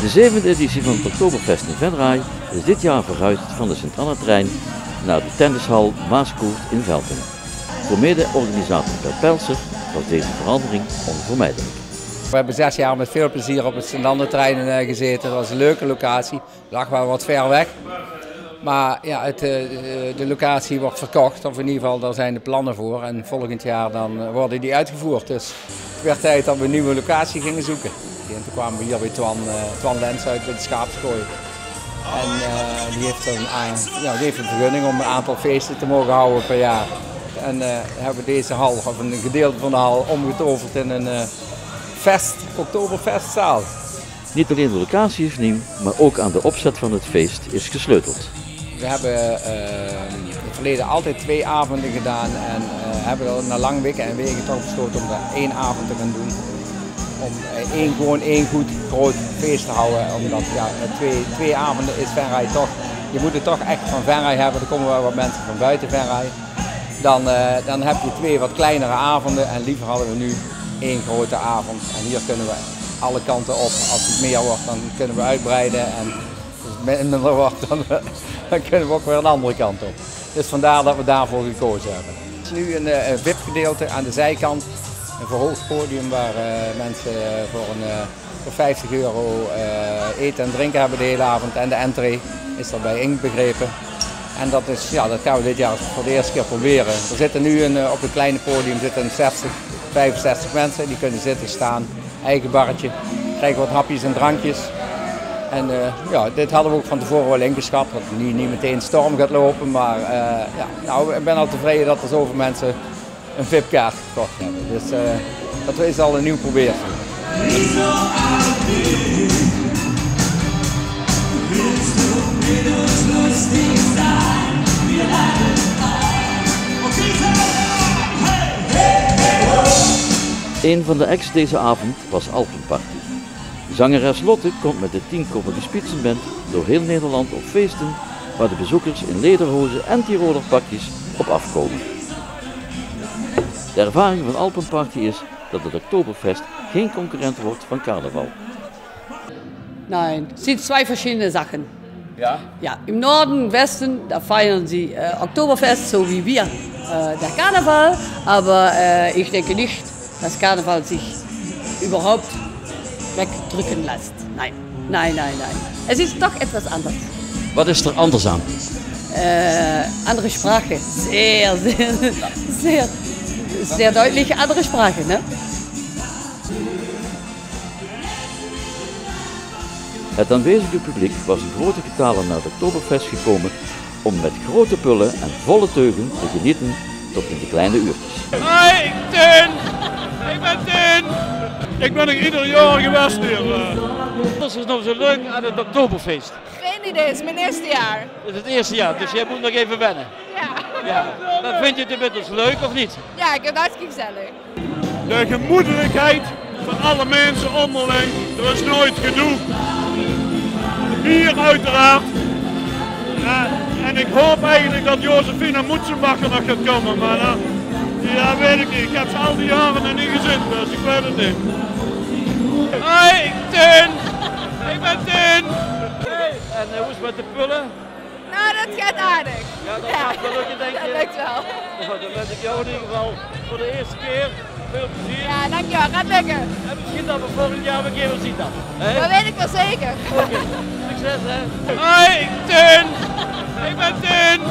De zevende editie van het Oktoberfest in Venray is dit jaar verhuisd van de Sint-Anna-trein naar de tennishal Maaskoert in Velten. Voor mede-organisator Per Pelser was deze verandering onvermijdelijk. We hebben 6 jaar met veel plezier op het Sint-Anna-trein gezeten. Dat was een leuke locatie. Het lag wel wat ver weg. Maar ja, de locatie wordt verkocht, of in ieder geval daar zijn de plannen voor. En volgend jaar dan worden die uitgevoerd. Dus het werd tijd dat we een nieuwe locatie gingen zoeken. En toen kwamen we hier bij Twan Lens uit bij de Schaapskooi. En die heeft een vergunning om een aantal feesten te mogen houden per jaar. En hebben we deze hal, of een gedeelte van de hal, omgetoverd in een Oktoberfestzaal. Niet alleen de locatie is nieuw, maar ook aan de opzet van het feest is gesleuteld. We hebben in het verleden altijd 2 avonden gedaan en hebben er na lang weken en wegen toch besloten om er 1 avond te gaan doen. Om gewoon één goed groot feest te houden, omdat ja, met 2 avonden is Venray toch, je moet het toch echt van Venray hebben, er komen wel wat mensen van buiten Venray. Dan heb je 2 wat kleinere avonden en liever hadden we nu 1 grote avond. En hier kunnen we alle kanten op. Als het meer wordt, dan kunnen we uitbreiden. En als het minder wordt, dan kunnen we ook weer een andere kant op. Dus vandaar dat we daarvoor gekozen hebben. Het is nu een VIP-gedeelte aan de zijkant. Een verhoogd podium waar mensen voor 50 euro eten en drinken hebben de hele avond. En de entree is erbij inbegrepen. En dat gaan we dit jaar voor de eerste keer proberen. Er zitten nu op het kleine podium zitten 65 mensen, die kunnen zitten, staan, eigen barretje, krijgen wat hapjes en drankjes. En dit hadden we ook van tevoren wel ingeschat, dat het niet meteen storm gaat lopen, maar ik ben al tevreden dat er zoveel mensen een VIP-kaart gekocht hebben. Dus dat is al een nieuw probeersel. Een van de acts deze avond was Alpenparty. Zangeres Lotte komt met de 10-koppige Spitzenband door heel Nederland op feesten waar de bezoekers in lederhozen en Tiroler pakjes op afkomen. De ervaring van Alpenparty is dat het Oktoberfest geen concurrent wordt van carnaval. Nein, es sind 2 verschiedene Sachen. Ja? Ja, im Norden, Westen, da feiern sie Oktoberfest, so wie wir der Karneval, aber ich denke nicht, dass Karneval sich überhaupt wegdrücken lässt. Nein, nein, nein, nein. Es ist doch etwas anders. Wat is er anders aan? Andere Sprache, sehr deutlich andere Sprache, ne? Het aanwezige publiek was in grote getalen naar het Oktoberfest gekomen om met grote pullen en volle teugen te genieten tot in de kleine uurtjes. Hoi, Teun! Ik ben Teun! Ik ben er ieder jaar geweest hier. Wat is nou zo leuk aan het Oktoberfest? Geen idee, het is mijn eerste jaar. Het is het eerste jaar, dus jij moet nog even wennen. Ja. Maar vind je het inmiddels leuk of niet? Ja, ik vind het hartstikke gezellig. De gemoedelijkheid van alle mensen onderling, er is nooit gedoe. Bier uiteraard. En ik hoop eigenlijk dat Josephine Moetsenbakker nog gaat komen, maar ja, weet ik niet. Ik heb ze al die jaren nog niet gezien, dus ik weet het niet. Hoi, Teun! Ik ben Teun! Hey, en hoe is het met de pullen? Nou, dat gaat aardig. Ja, dat gaat wel lukken, denk je? Dat lukt wel. Nou, dan wens ik jou in ieder geval voor de eerste keer veel plezier. Ja, dankjewel. Gaat lukken. En misschien dat we volgend jaar weer een keer zien dan. Dat weet ik wel zeker. Oké, succes hè. Hoi, Teun! Ik ben Teun!